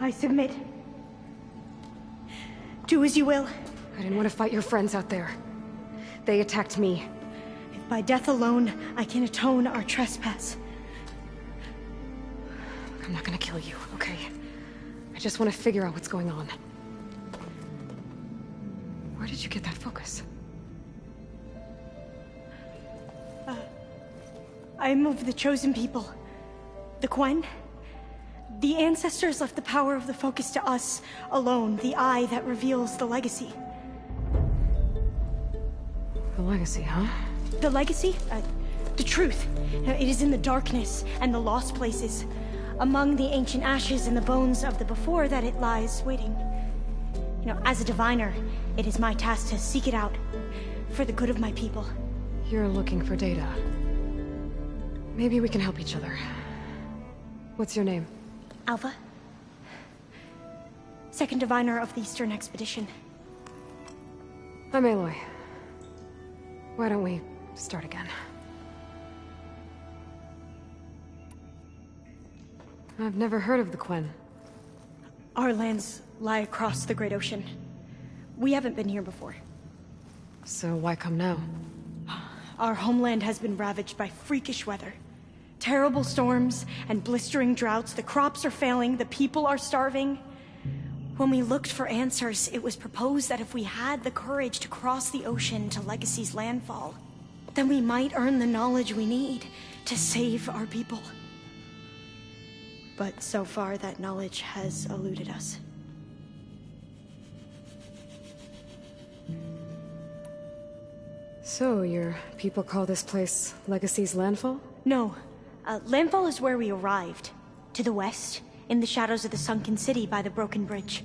I submit. Do as you will. I didn't want to fight your friends out there. They attacked me. If by death alone I can atone our trespass. I'm not gonna kill you, okay? I just want to figure out what's going on. Where did you get that focus? I am of the chosen people. The Quen. The ancestors left the power of the focus to us alone, the eye that reveals the legacy. The legacy, huh? The legacy? The truth. It is in the darkness and the lost places. Among the ancient ashes and the bones of the before that it lies waiting. As a diviner, it is my task to seek it out. For the good of my people. You're looking for data. Maybe we can help each other. What's your name? Alva. Second diviner of the Eastern Expedition. I'm Aloy. Why don't we start again? I've never heard of the Quen. Our lands lie across the Great Ocean. We haven't been here before. So why come now? Our homeland has been ravaged by freakish weather. Terrible storms and blistering droughts. The crops are failing, the people are starving. When we looked for answers, it was proposed that if we had the courage to cross the ocean to Legacy's landfall, then we might earn the knowledge we need to save our people. But so far, that knowledge has eluded us. So, your people call this place Legacy's landfall? No. Landfall is where we arrived. To the west, in the shadows of the sunken city by the broken bridge.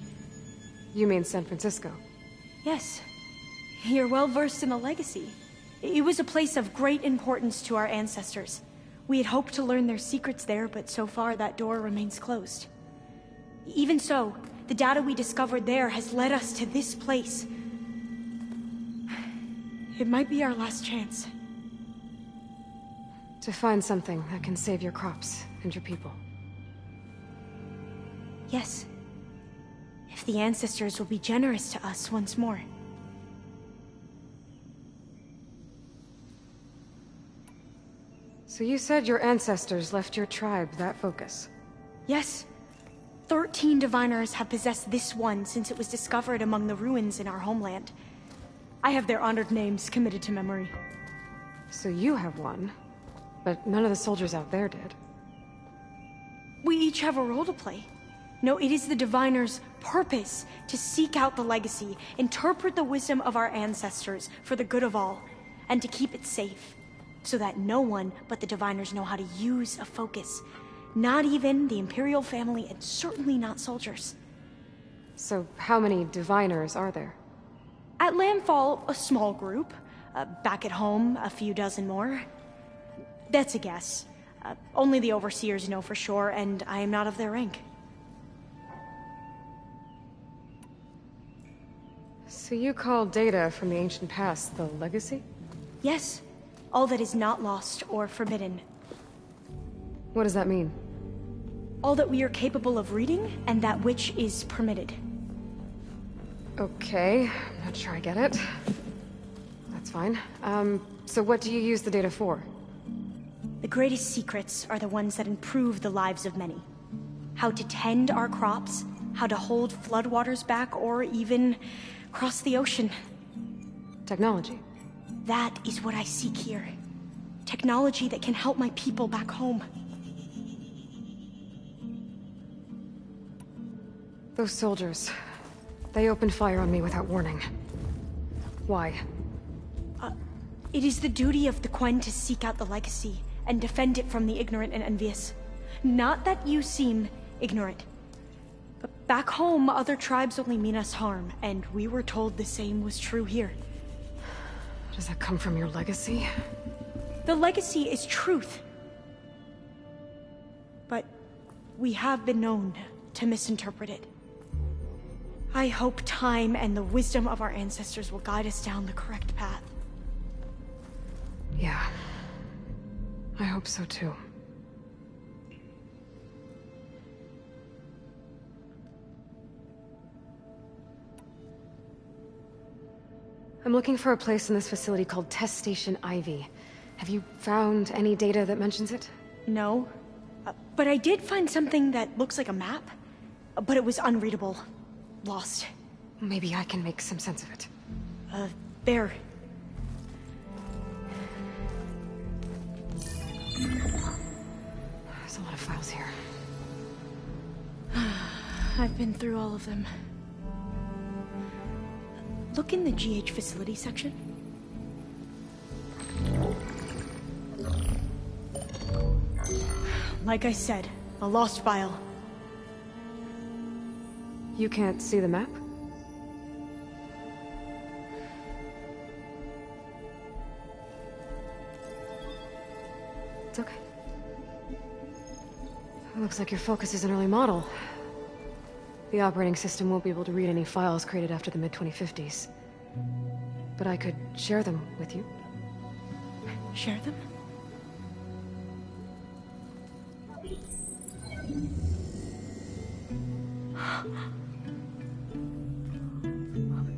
You mean San Francisco? Yes. You're well versed in the Legacy. It was a place of great importance to our ancestors. We had hoped to learn their secrets there, but so far that door remains closed. Even so, the data we discovered there has led us to this place. It might be our last chance. To find something that can save your crops and your people. Yes. If the ancestors will be generous to us once more. So you said your ancestors left your tribe that focus? Yes. 13 diviners have possessed this one since it was discovered among the ruins in our homeland. I have their honored names committed to memory. So you have one, but none of the soldiers out there did. We each have a role to play. No, it is the diviner's purpose to seek out the legacy, interpret the wisdom of our ancestors for the good of all, and to keep it safe, so that no one but the diviners know how to use a focus. Not even the Imperial family, and certainly not soldiers. So how many diviners are there? At Landfall, a small group. Back at home, a few dozen more. That's a guess. Only the overseers know for sure, and I am not of their rank. So you call data from the ancient past the legacy? Yes. All that is not lost or forbidden. What does that mean? All that we are capable of reading, and that which is permitted. Okay, I'm not sure I get it. That's fine. So what do you use the data for? The greatest secrets are the ones that improve the lives of many. How to tend our crops, how to hold floodwaters back, or even cross the ocean. Technology. That is what I seek here. Technology that can help my people back home. Those soldiers, they opened fire on me without warning. Why? It is the duty of the Quen to seek out the legacy and defend it from the ignorant and envious. Not that you seem ignorant. But back home, other tribes only mean us harm, and we were told the same was true here. Does that come from your legacy? The legacy is truth. But we have been known to misinterpret it. I hope time and the wisdom of our ancestors will guide us down the correct path. Yeah. I hope so too. I'm looking for a place in this facility called Test Station Ivy. Have you found any data that mentions it? No. But I did find something that looks like a map. But it was unreadable. Lost. Maybe I can make some sense of it. There. There's a lot of files here. I've been through all of them. Look in the GH facility section. Like I said, a lost file. You can't see the map? It's okay. It looks like your focus is an early model. The operating system won't be able to read any files created after the mid-2050s. But I could share them with you. Share them?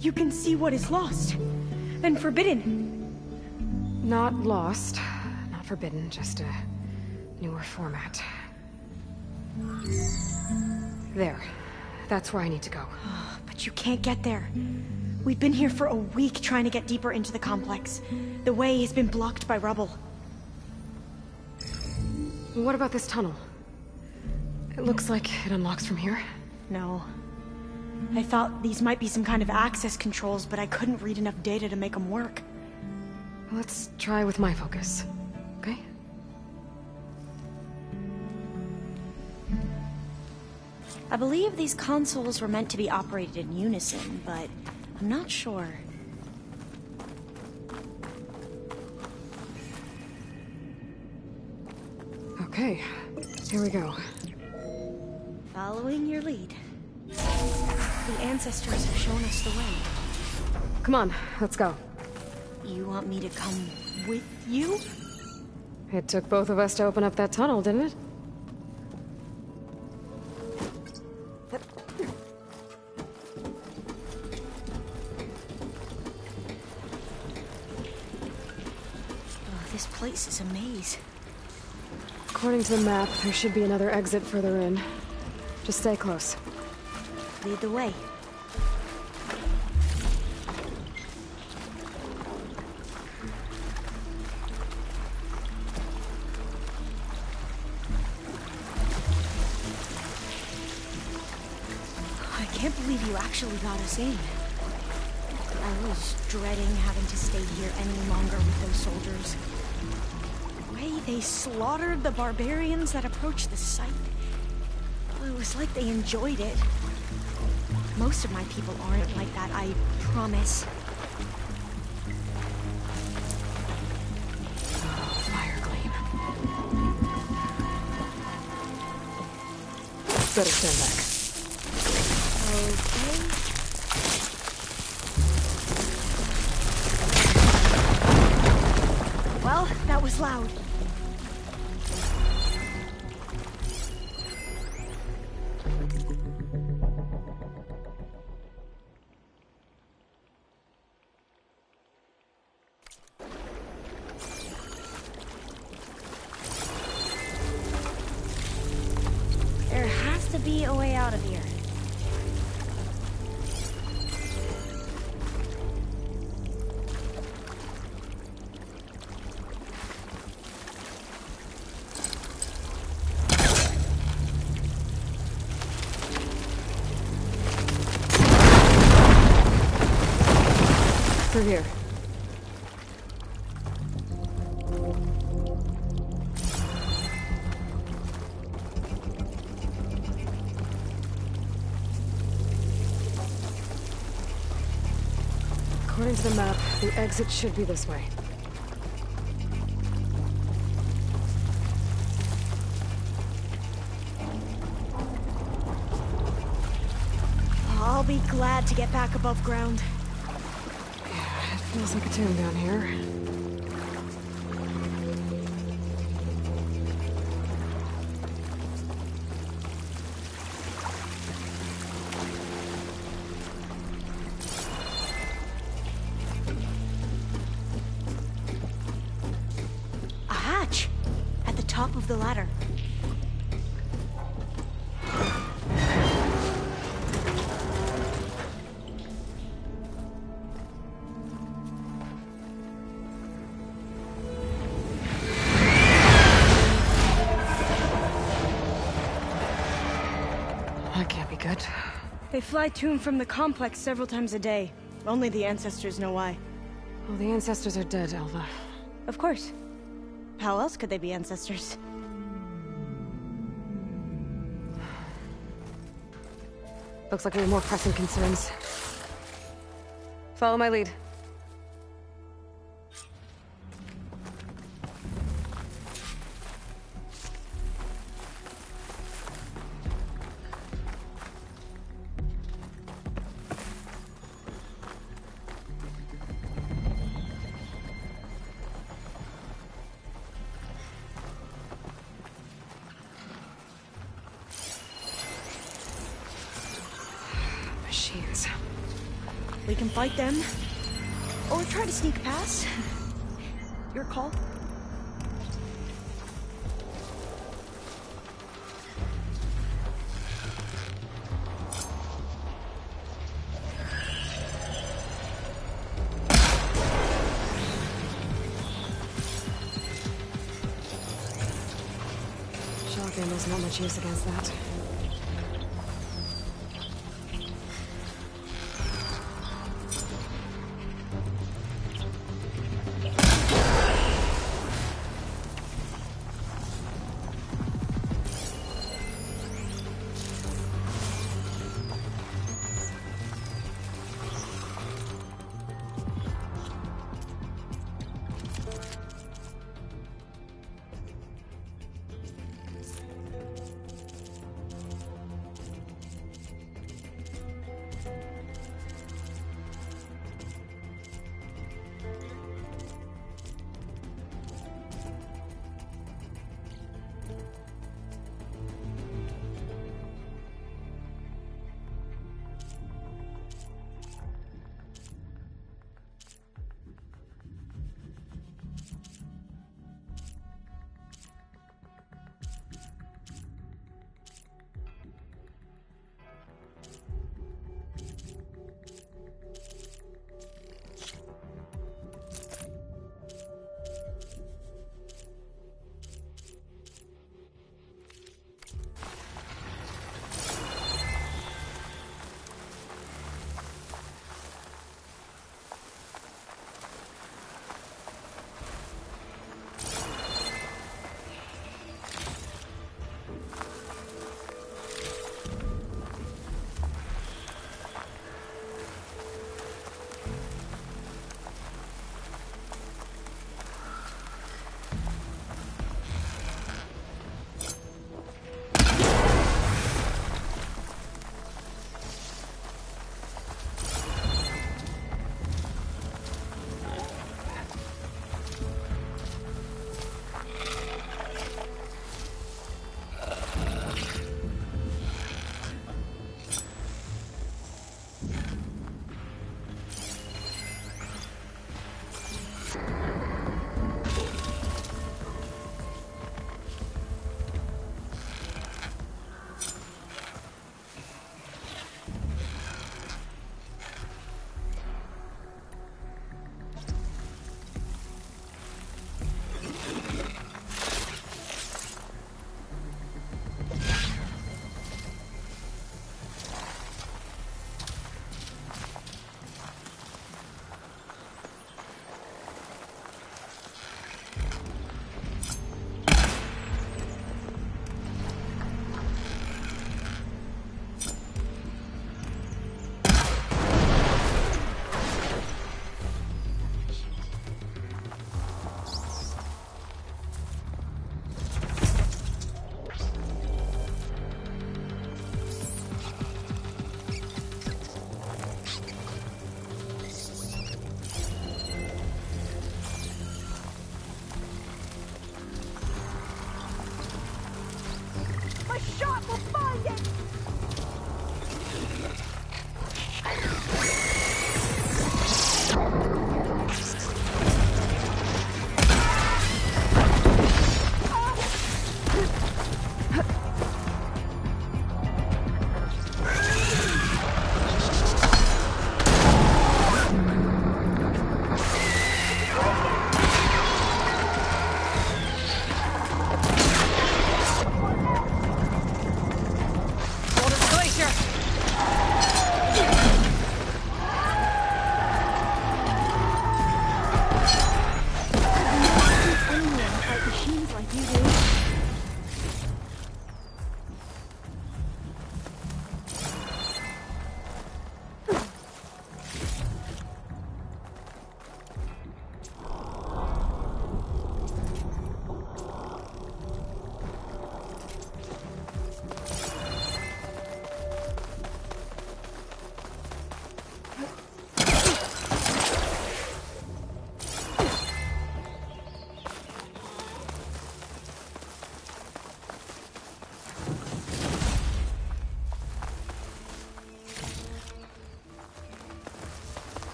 You can see what is lost and forbidden. Not lost, not forbidden, just a newer format. There. That's where I need to go. But you can't get there. We've been here for a week trying to get deeper into the complex. The way has been blocked by rubble. What about this tunnel? It looks like it unlocks from here. No. I thought these might be some kind of access controls, but I couldn't read enough data to make them work. Let's try with my focus, okay? I believe these consoles were meant to be operated in unison, but I'm not sure. Okay, here we go. Following your lead. The ancestors have shown us the way. Come on, let's go. You want me to come with you? It took both of us to open up that tunnel, didn't it? Oh, this place is a maze. According to the map, there should be another exit further in. Just stay close. Lead the way. I can't believe you actually got us in. I was dreading having to stay here any longer with those soldiers. The way they slaughtered the barbarians that approached the site. It was like they enjoyed it. Most of my people aren't like that, I promise. Oh, fire gleam. Better stand back. Okay. Well, that was loud. There has to be a way out of here. Through here. According to the map, the exit should be this way. I'll be glad to get back above ground. Yeah, it feels like a tomb down here. the ladder. That can't be good. They fly to and from the complex several times a day. Only the ancestors know why. Well, the ancestors are dead, Alva. Of course. How else could they be ancestors? Looks like we have more pressing concerns. Follow my lead. Machines. We can fight them, or try to sneak past. Your call. Shotgun was not much use against that.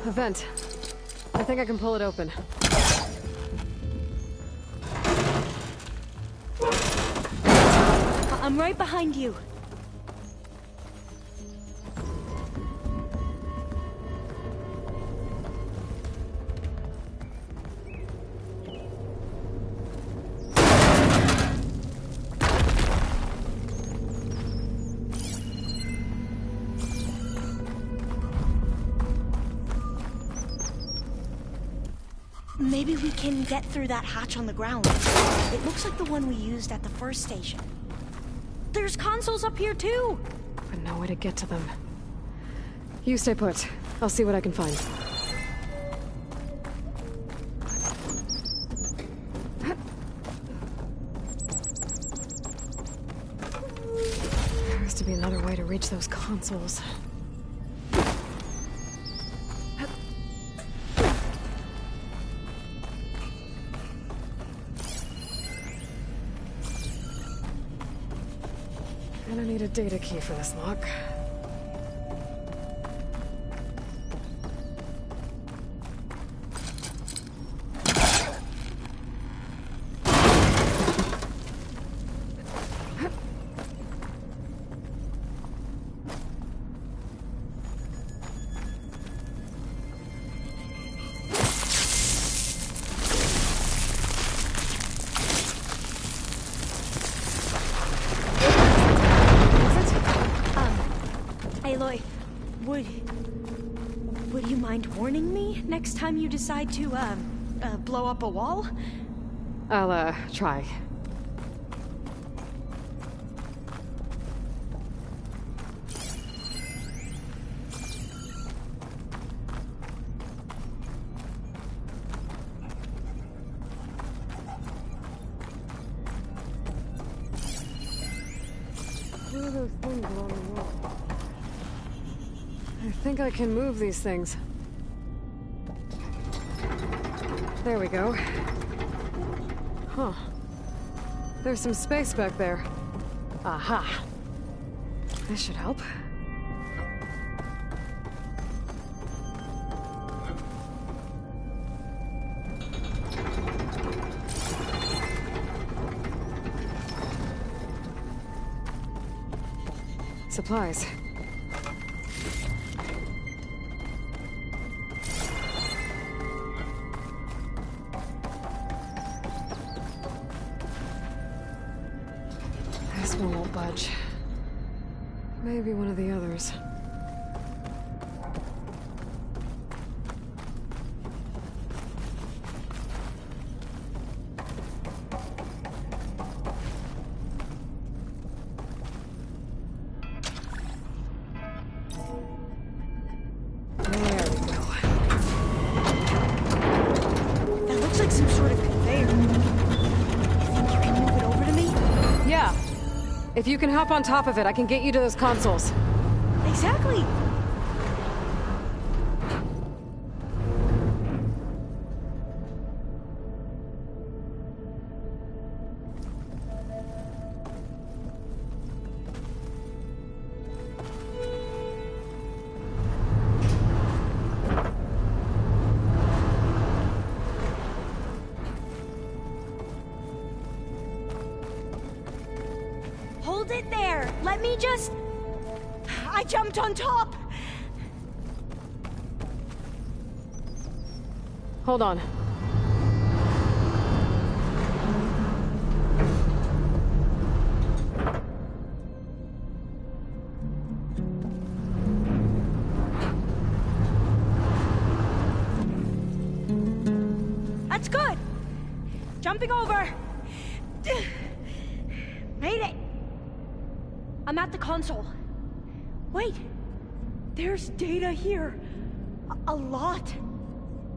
A vent. I think I can pull it open. I'm right behind you. Maybe we can get through that hatch on the ground. It looks like the one we used at the first station. There's consoles up here too! But no way to get to them. You stay put. I'll see what I can find. There has to be another way to reach those consoles. Gonna need a data key for this lock. Aloy, would you mind warning me next time you decide to, blow up a wall? I'll, try. What are those things along the wall? I think I can move these things. There we go. Huh. There's some space back there. Aha. This should help. Supplies. This one won't budge. Maybe one of the others. That looks like some sort of conveyor. You think you can move it over to me? Yeah. If you can hop on top of it, I can get you to those consoles. Exactly! Hold it there! Let me just... I jumped on top! Hold on. That's good! Jumping over! Made it! I'm at the console. Wait! There's data here. A lot.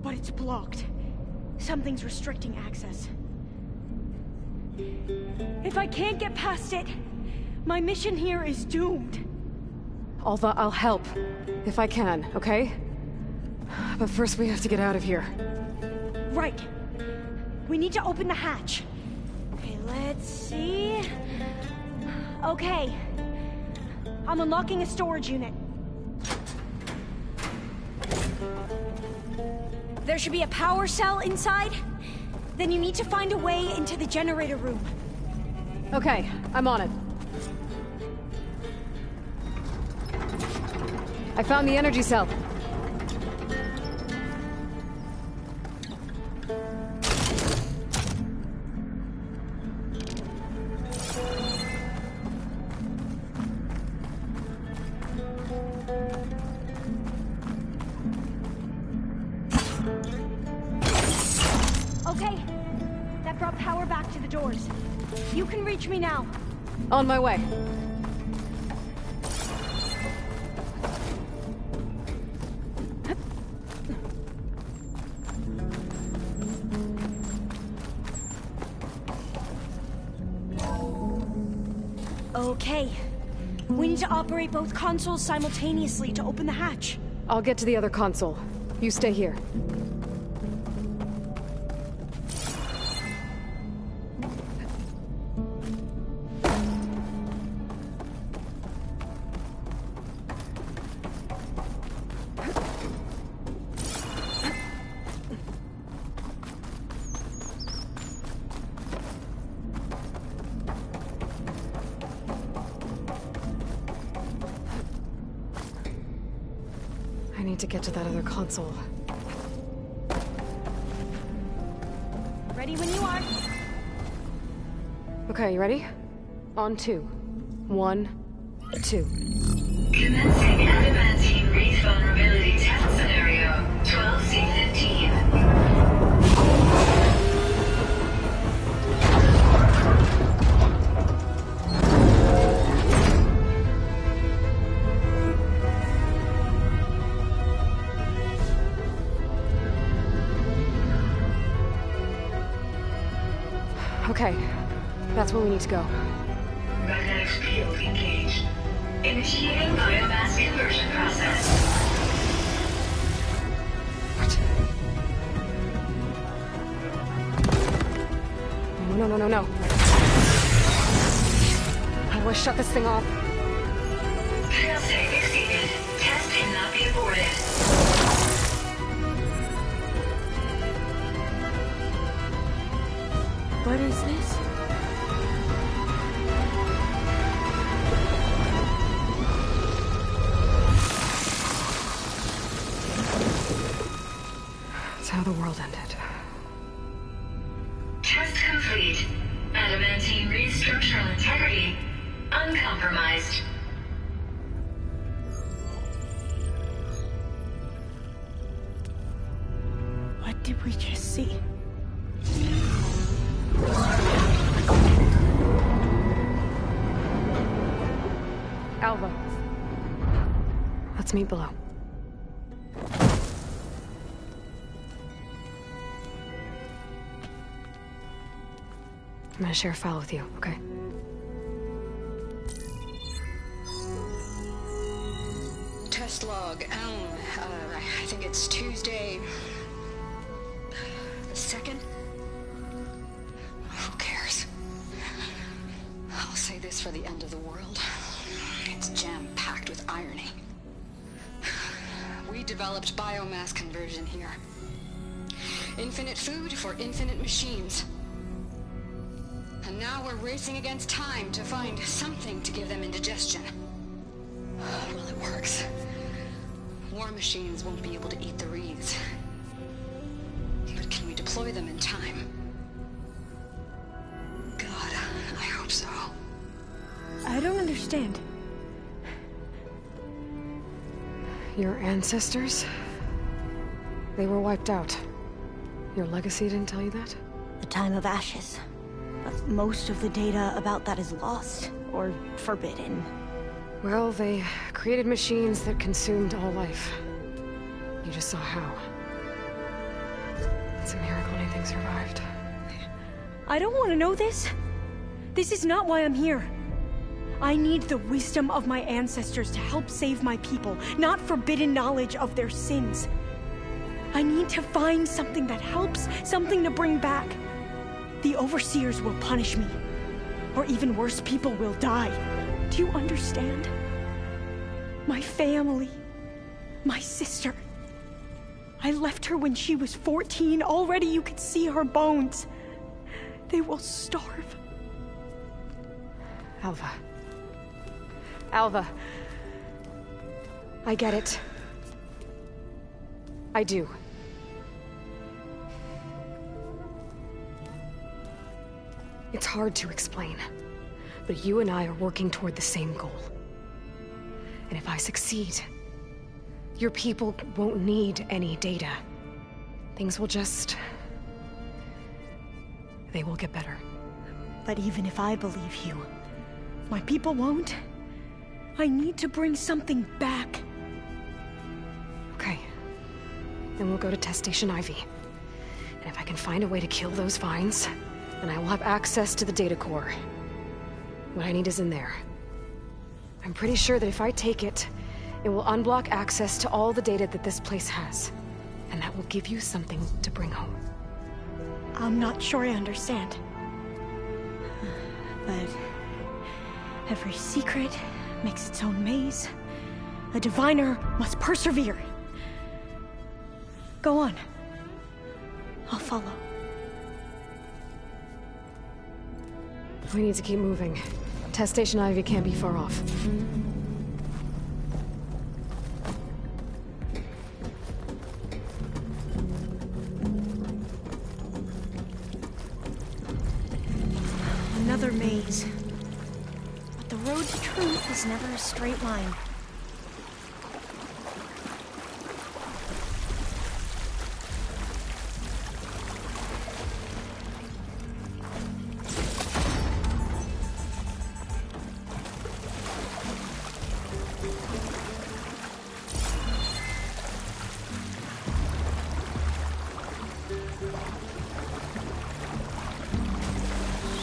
But it's blocked. Something's restricting access. If I can't get past it, my mission here is doomed. Alva, I'll help. If I can, okay? But first we have to get out of here. Right. We need to open the hatch. Okay, let's see... Okay. I'm unlocking a storage unit. There should be a power cell inside. Then you need to find a way into the generator room. Okay, I'm on it. I found the energy cell. Okay, that brought power back to the doors. You can reach me now. On my way. Okay. We need to operate both consoles simultaneously to open the hatch. I'll get to the other console. You stay here. I need to get to that other console. Ready when you are. Okay, you ready? On 2. 1, 2. Commencing adamantine wreath vulnerability test scenario 12C15. Okay, that's where we need to go. Magnetic field engaged. Initiating biomass conversion process. What? No. How do I shut this thing off? Failsafe exceeded. Test cannot be aborted. What is this? It's how the world ended. Test complete. Adamantine wreath structural integrity uncompromised. What did we just see? Alva. Let's meet below. I'm gonna share a file with you, okay? Test log, I think it's Tuesday... the 2nd? Who cares? I'll say this for the end of the world. It's jam-packed with irony. We developed biomass conversion here. Infinite food for infinite machines. And now we're racing against time to find something to give them indigestion. Well, it works. War machines won't be able to eat the wreaths. But can we deploy them in time? God, I hope so. I don't understand. Your ancestors? They were wiped out. Your legacy didn't tell you that? The time of ashes. But most of the data about that is lost, or forbidden. Well, they created machines that consumed all life. You just saw how. It's a miracle anything survived. I don't want to know this. This is not why I'm here. I need the wisdom of my ancestors to help save my people, not forbidden knowledge of their sins. I need to find something that helps, something to bring back. The overseers will punish me. Or even worse, people will die. Do you understand? My family, my sister. I left her when she was 14. Already you could see her bones. They will starve. Alva. Alva. I get it. I do. It's hard to explain, but you and I are working toward the same goal. And if I succeed, your people won't need any data. Things will just... they will get better. But even if I believe you, my people won't. I need to bring something back. Okay. Then we'll go to Test Station Ivy. And if I can find a way to kill those vines, then I will have access to the data core. What I need is in there. I'm pretty sure that if I take it, it will unblock access to all the data that this place has. And that will give you something to bring home. I'm not sure I understand. But every secret makes its own maze. A diviner must persevere. Go on. I'll follow. We need to keep moving. Test Station Ivy can't be far off. Another maze. But the road to truth is never a straight line.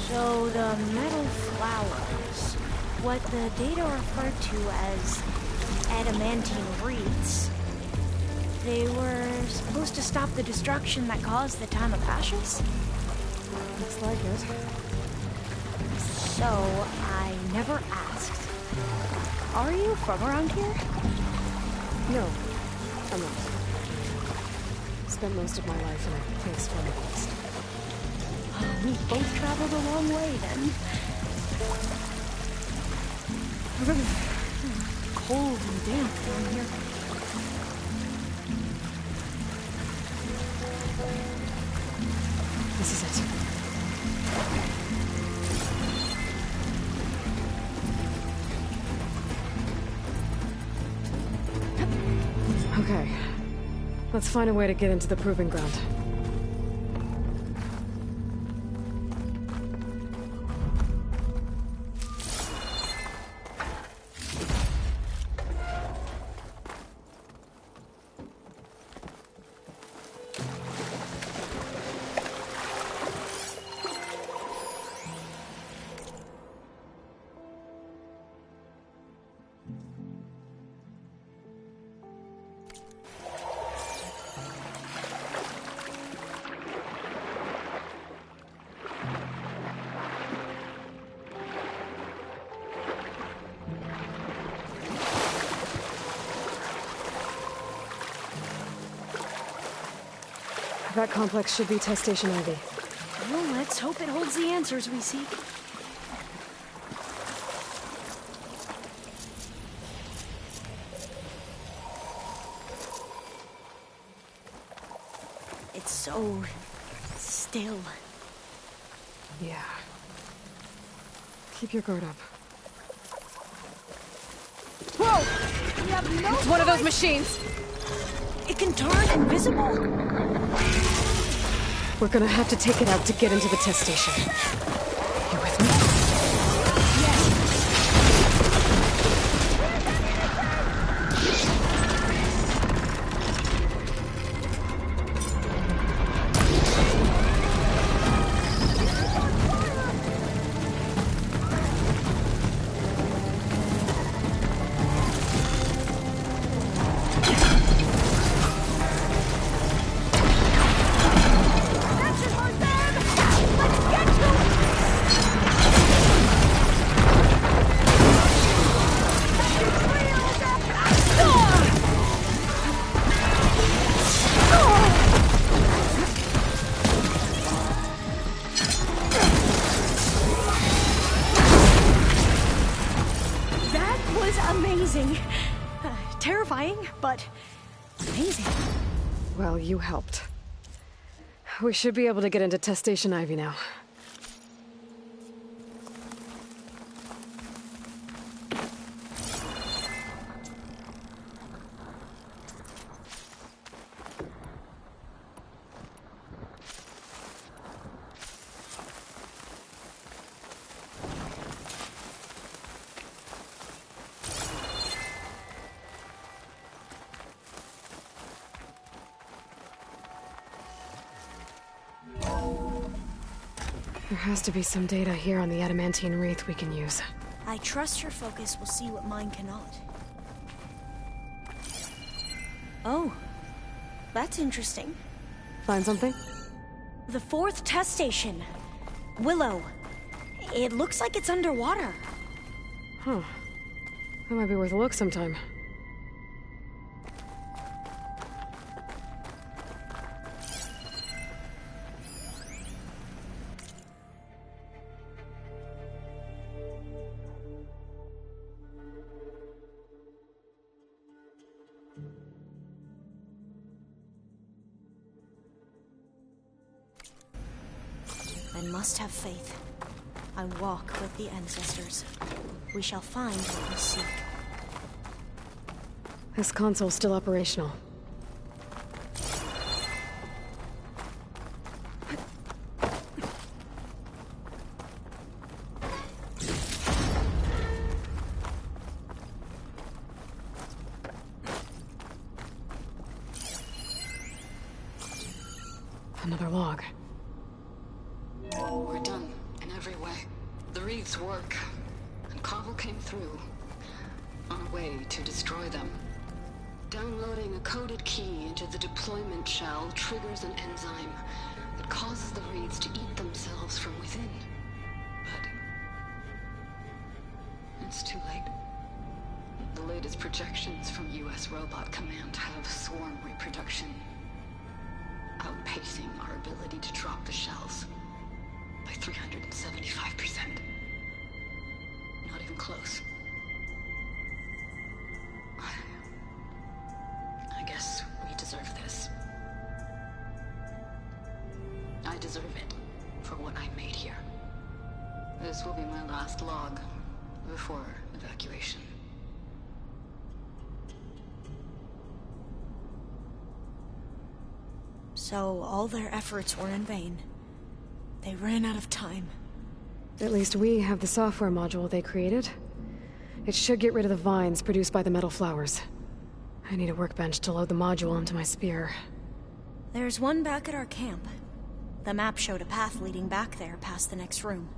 So the metal flowers, what the data referred to as adamantine wreaths, they were supposed to stop the destruction that caused the time of ashes? Looks like it. So, I never asked. Are you from around here? No, I'm not. Spent most of my life in a place far east. We both traveled a long way, then. Cold and damp down here. This is it. Okay. Let's find a way to get into the proving ground. That complex should be Test Station Ivy. Well, let's hope it holds the answers we seek. It's so still. Yeah. Keep your guard up. Whoa! You have no It's one of those machines! It can turn invisible? We're gonna have to take it out to get into the test station. You with me? Let's get to terrifying, but amazing. Well, you helped. We should be able to get into Test Station Ivy now. There has to be some data here on the adamantine wreath we can use. I trust your focus will see what mine cannot. Oh, that's interesting. Find something? The 4th test station. Willow. It looks like it's underwater. Huh. That might be worth a look sometime. I must have faith. I walk with the ancestors. We shall find what we seek. This console's still operational. Another log. We're done, in every way. The wreaths work, and Cobble came through, on a way to destroy them. Downloading a coded key into the deployment shell triggers an enzyme that causes the wreaths to eat themselves from within. But it's too late. The latest projections from US Robot Command have swarm reproduction outpacing our ability to drop the shells by 375%. Not even close. I guess we deserve this. I deserve it for what I made here. This will be my last log before evacuation. So all their efforts were in vain. They ran out of time. At least we have the software module they created. It should get rid of the vines produced by the metal flowers. I need a workbench to load the module onto my spear. There's one back at our camp. The map showed a path leading back there past the next room.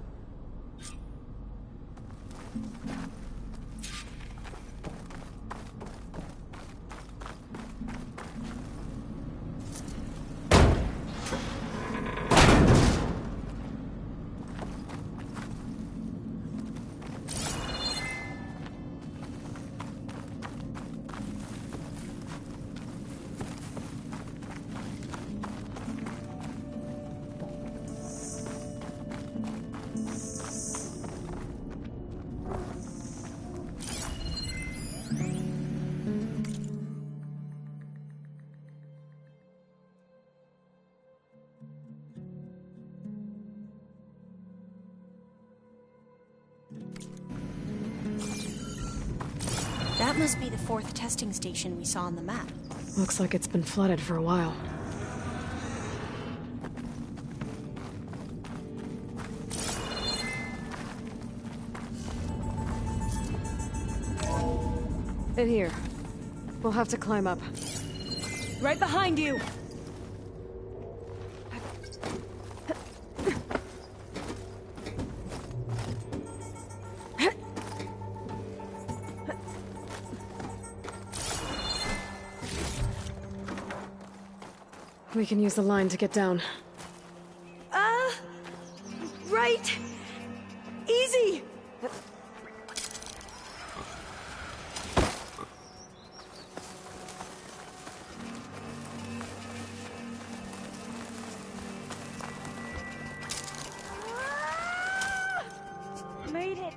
That must be the 4th testing station we saw on the map. Looks like it's been flooded for a while. In here. We'll have to climb up. Right behind you! We can use the line to get down. Right! Easy! Made it.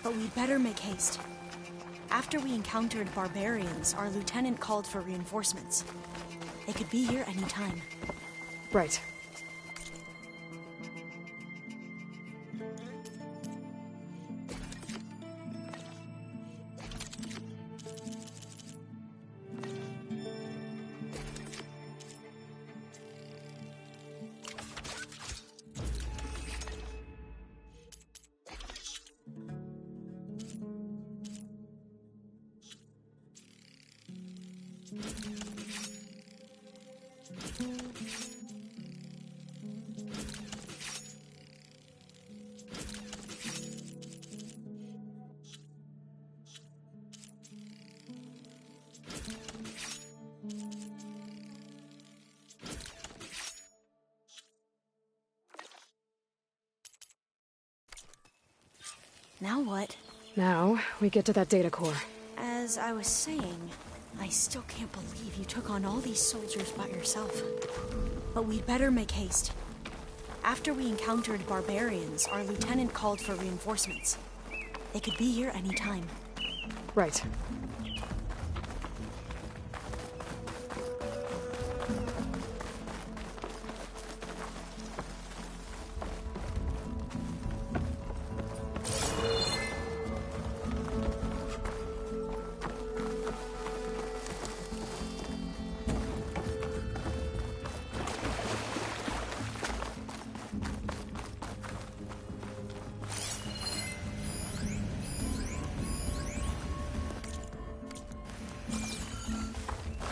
But we better make haste. After we encountered barbarians, our lieutenant called for reinforcements. They could be here any time. Right. Now what? Now, we get to that data core. As I was saying, I still can't believe you took on all these soldiers by yourself. But we'd better make haste. After we encountered barbarians, our lieutenant called for reinforcements. They could be here any time. Right.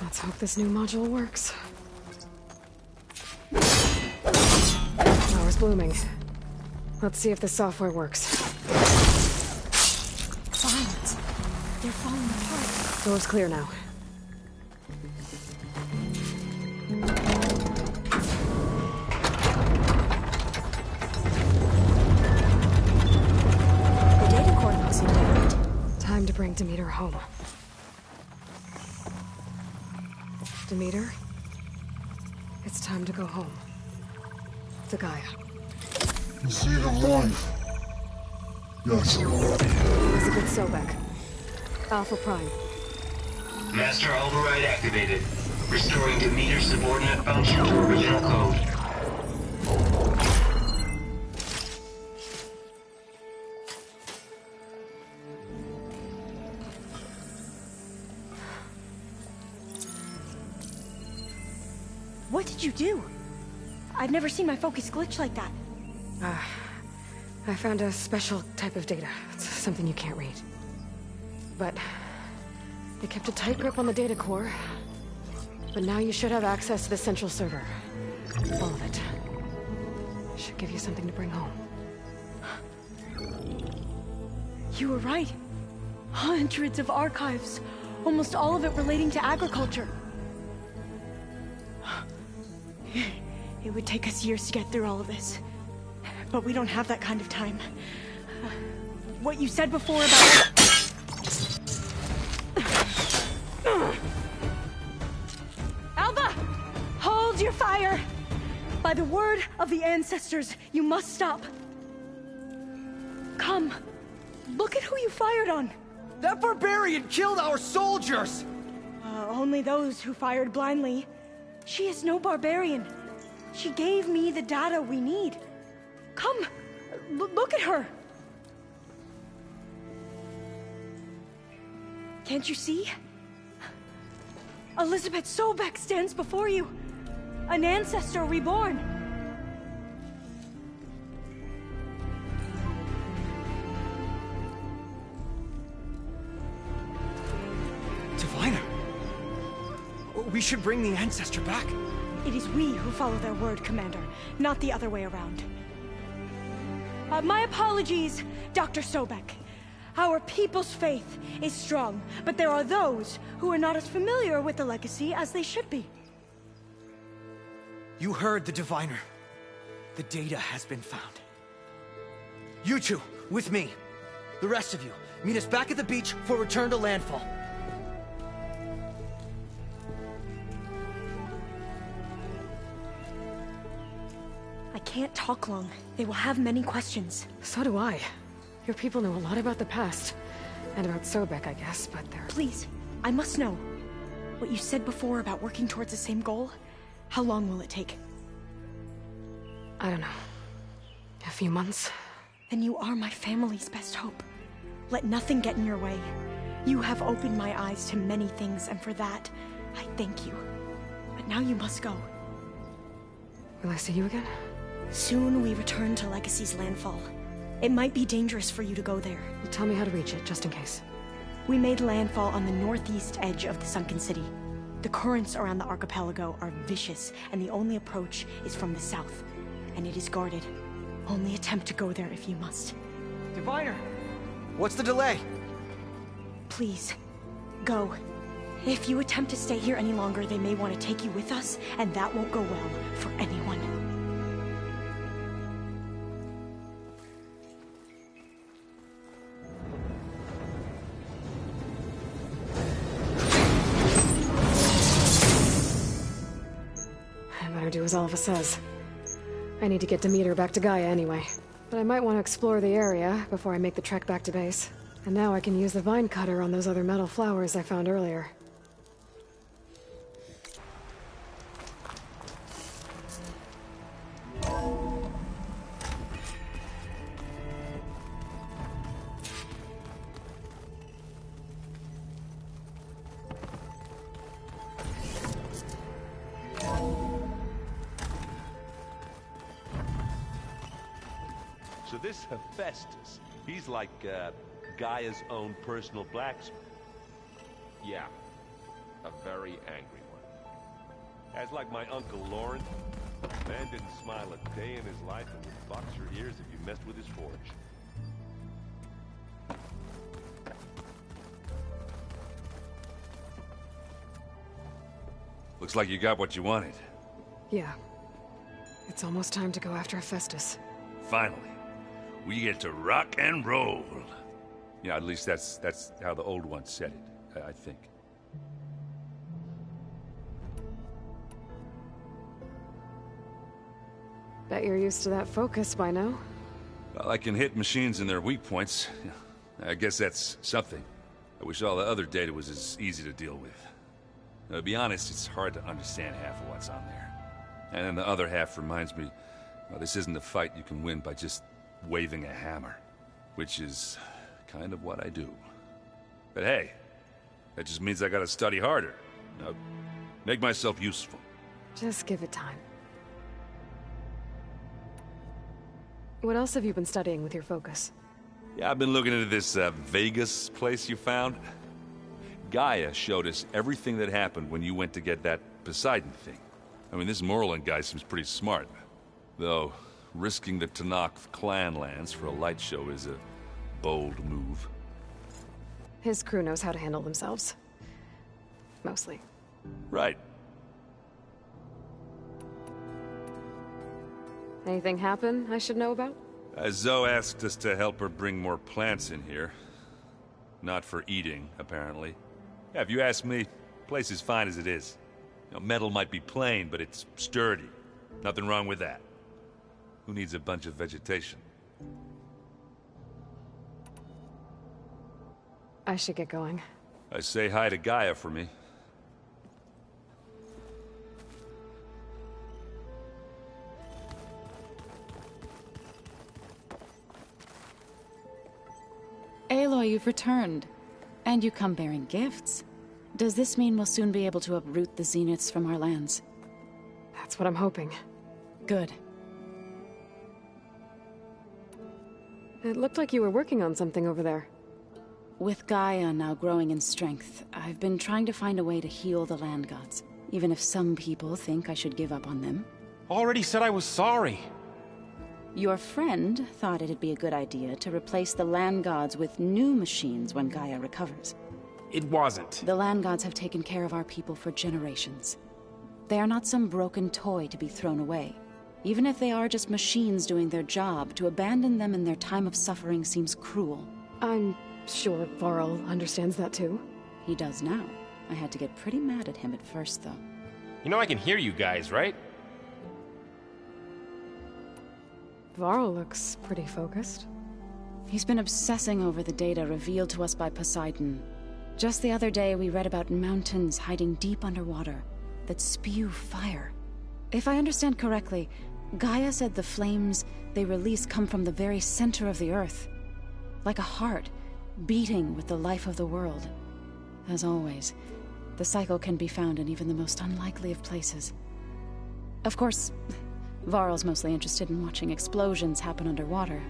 Let's hope this new module works. Power's blooming. Let's see if the software works. Vines. They're falling apart. Door's clear now. The data core looks intact. Time to bring Demeter home. Demeter, it's time to go home. To Gaia. The seed of life. Yes. Elizabeth Sobek. Alpha Prime. Master override activated. Restoring Demeter's subordinate function to original code. What did you do? I've never seen my focus glitch like that. I found a special type of data. It's something you can't read. But it kept a tight grip on the data core. But now you should have access to the central server. All of it. Should give you something to bring home. You were right. Hundreds of archives. Almost all of it relating to agriculture. It would take us years to get through all of this. But we don't have that kind of time. What you said before about... Alva! Hold your fire! By the word of the ancestors, you must stop. Come. Look at who you fired on. That barbarian killed our soldiers! Only those who fired blindly. She is no barbarian. She gave me the data we need. Come, look at her. Can't you see? Elizabeth Sobek stands before you. An ancestor reborn. Diviner! We should bring the ancestor back. It is we who follow their word, Commander, not the other way around. My apologies, Dr. Sobek. Our people's faith is strong, but there are those who are not as familiar with the legacy as they should be. You heard the diviner. The data has been found. You two, with me. The rest of you, meet us back at the beach for return to landfall. I can't talk long. They will have many questions. So do I. Your people know a lot about the past. And about Sobek, I guess, but they're... Please, I must know. What you said before about working towards the same goal, how long will it take? I don't know. A few months? Then you are my family's best hope. Let nothing get in your way. You have opened my eyes to many things, and for that, I thank you. But now you must go. Will I see you again? Soon we return to Legacy's landfall. It might be dangerous for you to go there. Tell me how to reach it, just in case. We made landfall on the northeast edge of the sunken city. The currents around the archipelago are vicious, and the only approach is from the south. And it is guarded. Only attempt to go there if you must. Diviner! What's the delay? Please, go. If you attempt to stay here any longer, they may want to take you with us, and that won't go well for anyone. I better do as Alva says. I need to get Demeter back to Gaia anyway. But I might want to explore the area before I make the trek back to base. And now I can use the vine cutter on those other metal flowers I found earlier. So this Hephaestus, he's like, Gaia's own personal blacksmith. Yeah, a very angry one. As like my Uncle Lawrence, man didn't smile a day in his life and would box your ears if you messed with his forge. Looks like you got what you wanted. Yeah. It's almost time to go after Hephaestus. Finally. We get to rock and roll. Yeah, at least that's how the old one said it, I think. Bet you're used to that focus by now. Well, I can hit machines in their weak points. I guess that's something. I wish all the other data was as easy to deal with. Now, to be honest, it's hard to understand half of what's on there. And then the other half reminds me, well, this isn't a fight you can win by just waving a hammer. Which is kind of what I do. But hey, that just means I gotta study harder. Now, make myself useful. Just give it time. What else have you been studying with your focus? Yeah, I've been looking into this Vegas place you found. Gaia showed us everything that happened when you went to get that Poseidon thing. I mean, this Merlin guy seems pretty smart. Though, risking the Tanakh clan lands for a light show is a bold move. His crew knows how to handle themselves. Mostly. Right. Anything happen I should know about? Zoe asked us to help her bring more plants in here. Not for eating, apparently. Yeah, if you ask me, the place is fine as it is. You know, metal might be plain, but it's sturdy. Nothing wrong with that. Who needs a bunch of vegetation? I should get going. Say hi to Gaia for me. Aloy, you've returned. And you come bearing gifts. Does this mean we'll soon be able to uproot the Zeniths from our lands? That's what I'm hoping. Good. It looked like you were working on something over there. With Gaia now growing in strength, I've been trying to find a way to heal the land gods, even if some people think I should give up on them. Already said I was sorry. Your friend thought it'd be a good idea to replace the land gods with new machines when Gaia recovers. It wasn't. The land gods have taken care of our people for generations. They are not some broken toy to be thrown away. Even if they are just machines doing their job, to abandon them in their time of suffering seems cruel. I'm sure Varl understands that too. He does now. I had to get pretty mad at him at first, though. You know I can hear you guys, right? Varl looks pretty focused. He's been obsessing over the data revealed to us by Poseidon. Just the other day, we read about mountains hiding deep underwater that spew fire. If I understand correctly, Gaia said the flames they release come from the very center of the Earth. Like a heart, beating with the life of the world. As always, the cycle can be found in even the most unlikely of places. Of course, Varl's mostly interested in watching explosions happen underwater.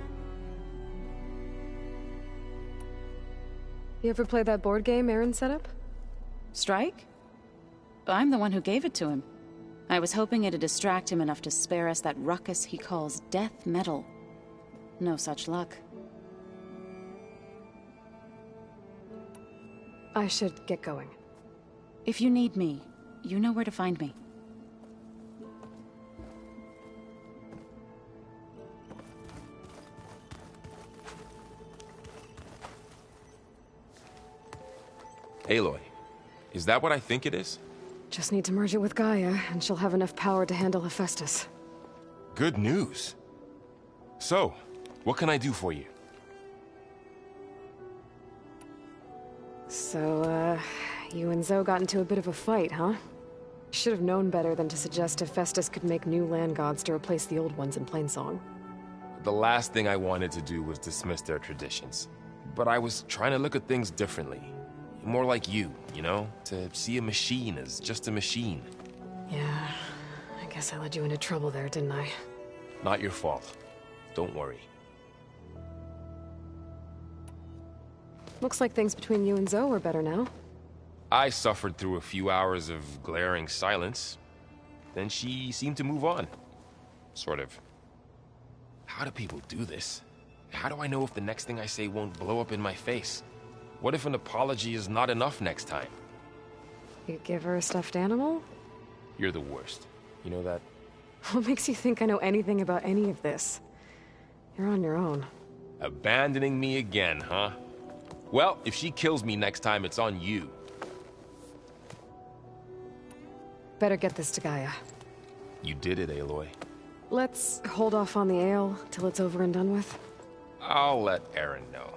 You ever play that board game Aaron set up? Strike? I'm the one who gave it to him. I was hoping it'd distract him enough to spare us that ruckus he calls death metal. No such luck. I should get going. If you need me, you know where to find me. Aloy, is that what I think it is? Just need to merge it with Gaia, and she'll have enough power to handle Hephaestus. Good news. So, what can I do for you? So, you and Zoe got into a bit of a fight, huh? Should have known better than to suggest Hephaestus could make new land gods to replace the old ones in Plainsong. The last thing I wanted to do was dismiss their traditions. But I was trying to look at things differently. More like you know? To see a machine as just a machine. Yeah, I guess I led you into trouble there, didn't I? Not your fault. Don't worry. Looks like things between you and Zoe are better now. I suffered through a few hours of glaring silence. Then she seemed to move on. Sort of. How do people do this? How do I know if the next thing I say won't blow up in my face? What if an apology is not enough next time? You give her a stuffed animal? You're the worst. You know that? What makes you think I know anything about any of this? You're on your own. Abandoning me again, huh? Well, if she kills me next time, it's on you. Better get this to Gaia. You did it, Aloy. Let's hold off on the ale till it's over and done with. I'll let Aaron know.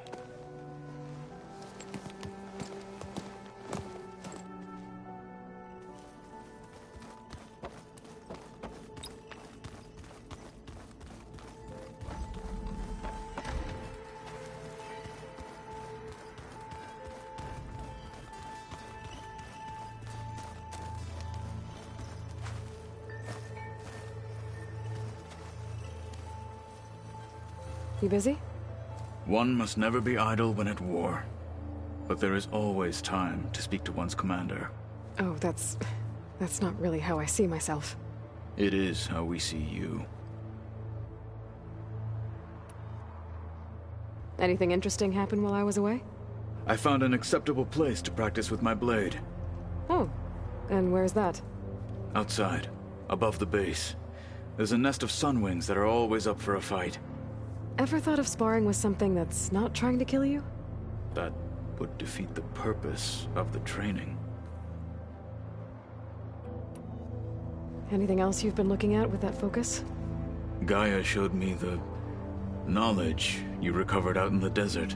You busy? One must never be idle when at war. But there is always time to speak to one's commander. Oh, that's not really how I see myself. It is how we see you. Anything interesting happen while I was away? I found an acceptable place to practice with my blade. Oh, and where's that? Outside, above the base. There's a nest of sunwings that are always up for a fight. Ever thought of sparring with something that's not trying to kill you? That would defeat the purpose of the training. Anything else you've been looking at with that focus? Gaia showed me the knowledge you recovered out in the desert.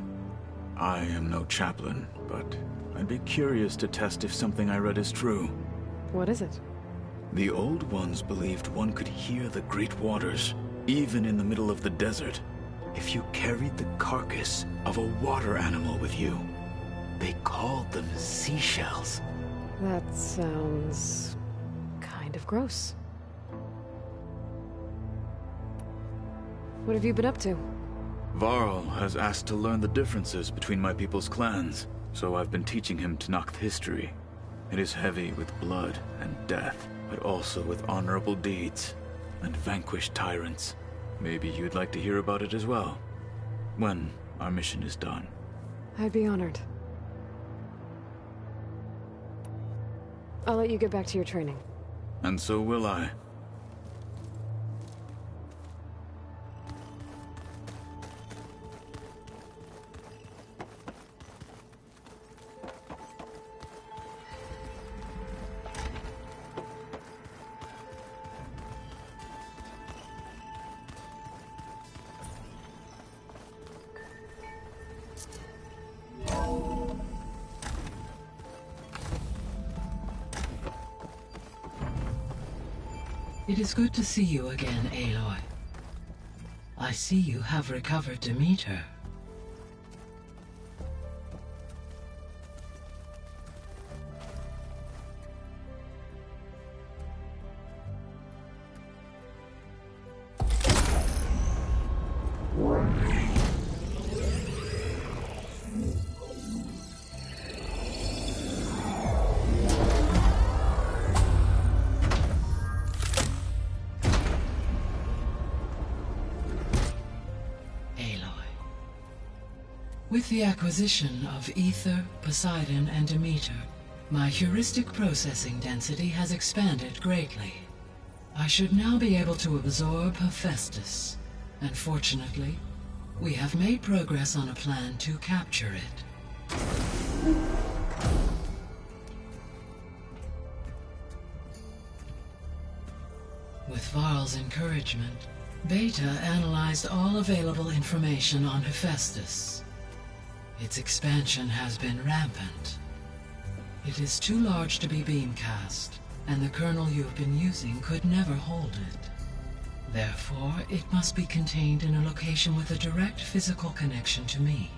I am no chaplain, but I'd be curious to test if something I read is true. What is it? The old ones believed one could hear the great waters, even in the middle of the desert, if you carried the carcass of a water animal with you. They called them seashells. That sounds kind of gross. What have you been up to? Varl has asked to learn the differences between my people's clans, so I've been teaching him Tenakth history. It is heavy with blood and death, but also with honorable deeds and vanquished tyrants. Maybe you'd like to hear about it as well, when our mission is done. I'd be honored. I'll let you get back to your training. And so will I. It is good to see you again, Aloy. I see you have recovered Demeter. With the acquisition of Ether, Poseidon, and Demeter, my heuristic processing density has expanded greatly. I should now be able to absorb Hephaestus, and fortunately, we have made progress on a plan to capture it. With Varl's encouragement, Beta analyzed all available information on Hephaestus. Its expansion has been rampant. It is too large to be beamcast, and the kernel you've been using could never hold it. Therefore, it must be contained in a location with a direct physical connection to me.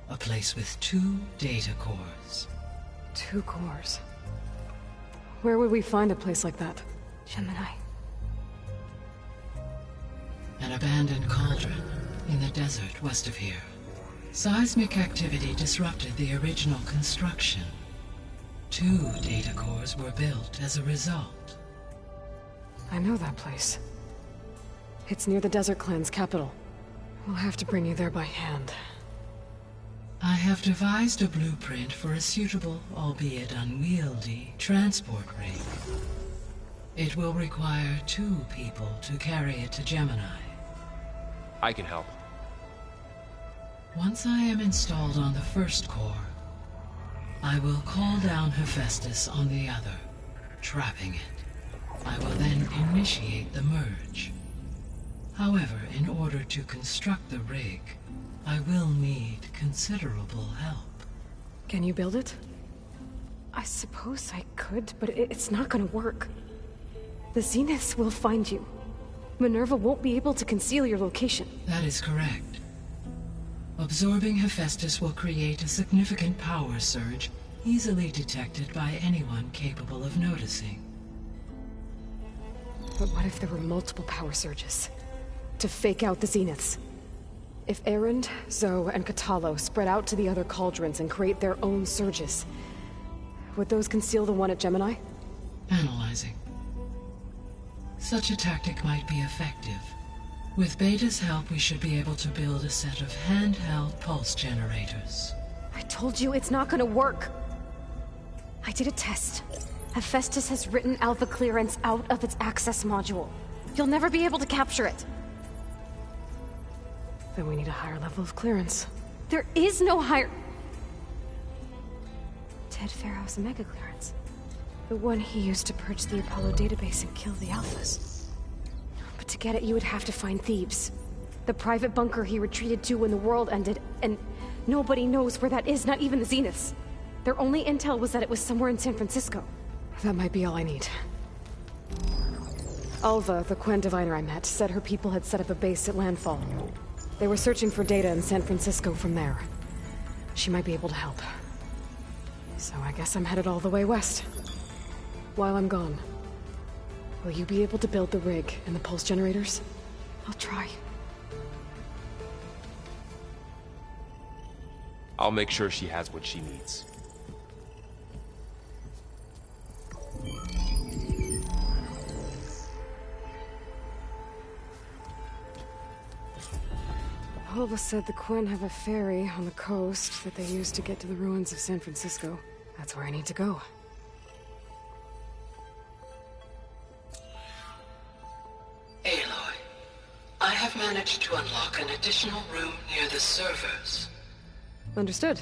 A place with 2 data cores. 2 cores? Where would we find a place like that? Gemini. An abandoned cauldron in the desert west of here. Seismic activity disrupted the original construction. 2 data cores were built as a result. I know that place. It's near the Desert Clan's capital. We'll have to bring you there by hand. I have devised a blueprint for a suitable, albeit unwieldy, transport rig. It will require 2 people to carry it to Gemini. I can help. Once I am installed on the first core, I will call down Hephaestus on the other, trapping it. I will then initiate the merge. However, in order to construct the rig, I will need considerable help. Can you build it? I suppose I could, but it's not gonna work. The Zeniths will find you. Minerva won't be able to conceal your location. That is correct. Absorbing Hephaestus will create a significant power surge, easily detected by anyone capable of noticing. But what if there were multiple power surges? To fake out the Zeniths? If Erend, Zoe, and Katalo spread out to the other cauldrons and create their own surges, would those conceal the one at Gemini? Analyzing. Such a tactic might be effective. With Beta's help, we should be able to build a set of handheld pulse generators. I told you it's not gonna work. I did a test. Hephaestus has written Alva clearance out of its access module. You'll never be able to capture it. Then we need a higher level of clearance. There is no higher... Ted Pharaoh's mega clearance. The one he used to purge the Apollo database and kill the Alphas. But to get it, you would have to find Thebes. The private bunker he retreated to when the world ended, and nobody knows where that is, not even the Zeniths. Their only intel was that it was somewhere in San Francisco. That might be all I need. Alva, the Quen diviner I met, said her people had set up a base at landfall. They were searching for data in San Francisco from there. She might be able to help. So I guess I'm headed all the way west. While I'm gone, will you be able to build the rig and the pulse generators? I'll try. I'll make sure she has what she needs. Alva said the Quen have a ferry on the coast that they use to get to the ruins of San Francisco. That's where I need to go. Aloy, I have managed to unlock an additional room near the servers. Understood.